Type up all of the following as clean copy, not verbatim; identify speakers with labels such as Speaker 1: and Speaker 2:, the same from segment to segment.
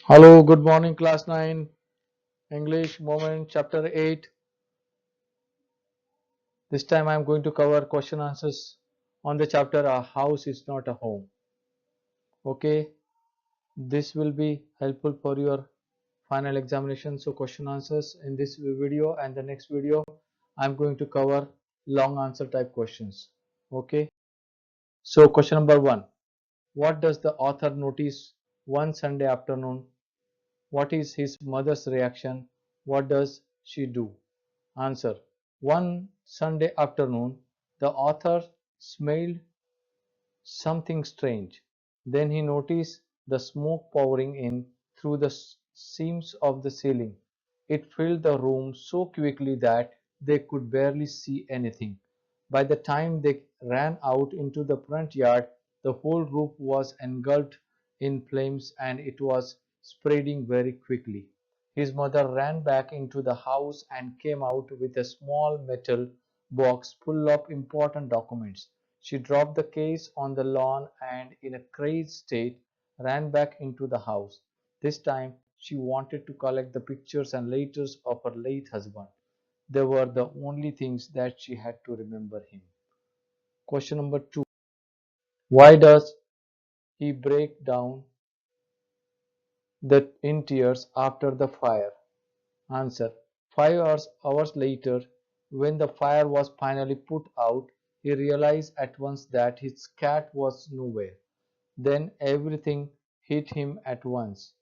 Speaker 1: Hello, good morning, class 9, English moment, chapter 8. This time I am going to cover question answers on the chapter A House is Not a Home. Okay, this will be helpful for your final examination. So, question answers in this video and the next video, I am going to cover long answer type questions. Okay, so question number 1. What does the author notice one Sunday afternoon? What is his mother's reaction? What does she do? Answer: One Sunday afternoon, the author smelled something strange. Then he noticed the smoke pouring in through the seams of the ceiling. It filled the room so quickly that they could barely see anything. By the time they ran out into the front yard, the whole roof was engulfed in flames and it was spreading very quickly. His mother ran back into the house and came out with a small metal box full of important documents. She dropped the case on the lawn and, in a crazed state, ran back into the house. This time she wanted to collect the pictures and letters of her late husband. They were the only things that she had to remember him. Question number 2. Why does he break down in tears after the fire? Answer: 5 hours later, when the fire was finally put out, he realized at once that his cat was nowhere. Then everything hit him at once: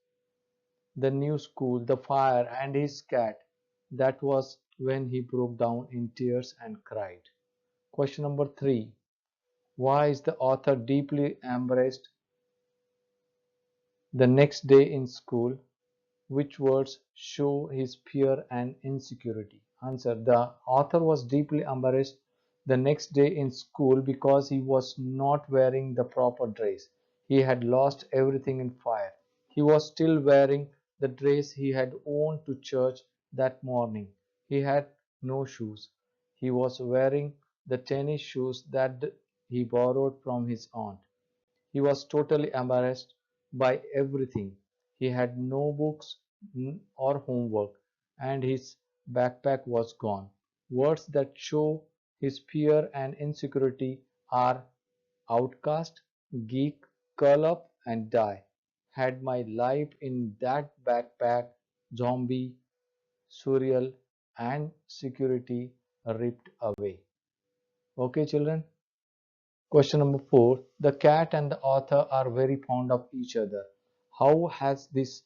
Speaker 1: the new school, the fire, and his cat. That was when he broke down in tears and cried. Question number 3. Why is the author deeply embarrassed the next day in school? Which words show his fear and insecurity? Answer: The author was deeply embarrassed the next day in school because he was not wearing the proper dress. He had lost everything in fire. He was still wearing the dress he had worn to church that morning. He had no shoes. He was wearing the tennis shoes that he borrowed from his aunt. He was totally embarrassed by everything. He had no books or homework, and his backpack was gone. Words that show his fear and insecurity are outcast, geek, curl up, and die. Had my life in that backpack, zombie, surreal, and security ripped away. Okay, children? Question number 4. The cat and the author are very fond of each other. How has this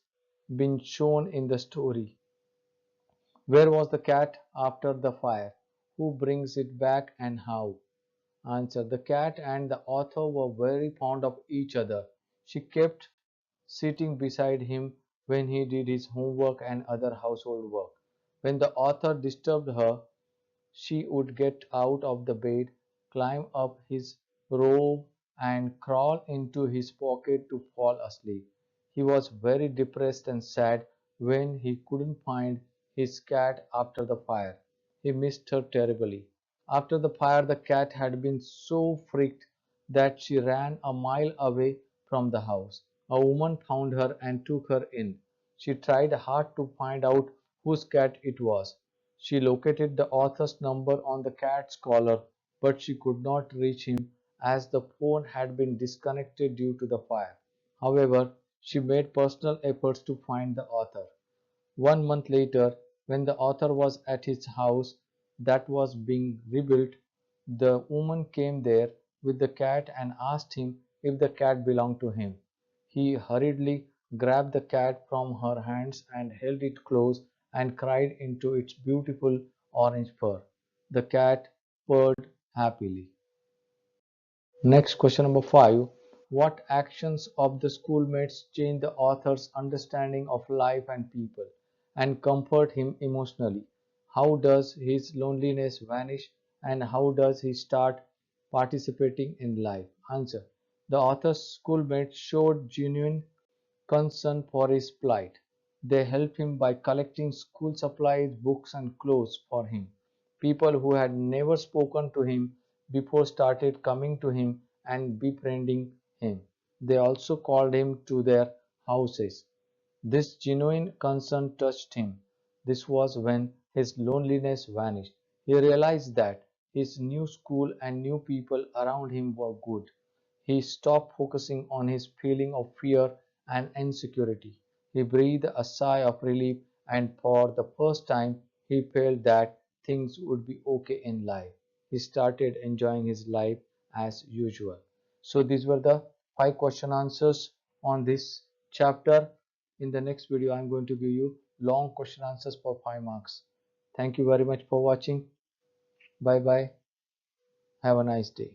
Speaker 1: been shown in the story? Where was the cat after the fire? Who brings it back and how? Answer: The cat and the author were very fond of each other. She kept sitting beside him when he did his homework and other household work. When the author disturbed her, she would get out of the bed, climb up his robe, and crawl into his pocket to fall asleep. He was very depressed and sad when he couldn't find his cat after the fire. He missed her terribly. After the fire, the cat had been so freaked that she ran a mile away from the house. A woman found her and took her in. She tried hard to find out whose cat it was. She located the author's number on the cat's collar, but she could not reach him as the phone had been disconnected due to the fire. However, she made personal efforts to find the author. 1 month later, when the author was at his house that was being rebuilt, the woman came there with the cat and asked him if the cat belonged to him. He hurriedly grabbed the cat from her hands and held it close and cried into its beautiful orange fur. The cat purred happily. Next, question number 5. What actions of the schoolmates change the author's understanding of life and people and comfort him emotionally? How does his loneliness vanish and how does he start participating in life? Answer: The author's schoolmates showed genuine concern for his plight. They helped him by collecting school supplies, books, and clothes for him. People who had never spoken to him before started coming to him and befriending him. They also called him to their houses. This genuine concern touched him. This was when his loneliness vanished. He realized that his new school and new people around him were good. He stopped focusing on his feeling of fear and insecurity. He breathed a sigh of relief, and for the first time, he felt that things would be okay in life. He started enjoying his life as usual. So, these were the 5 question answers on this chapter. In the next video, I'm going to give you long question answers for 5 marks. Thank you very much for watching. Bye bye. Have a nice day.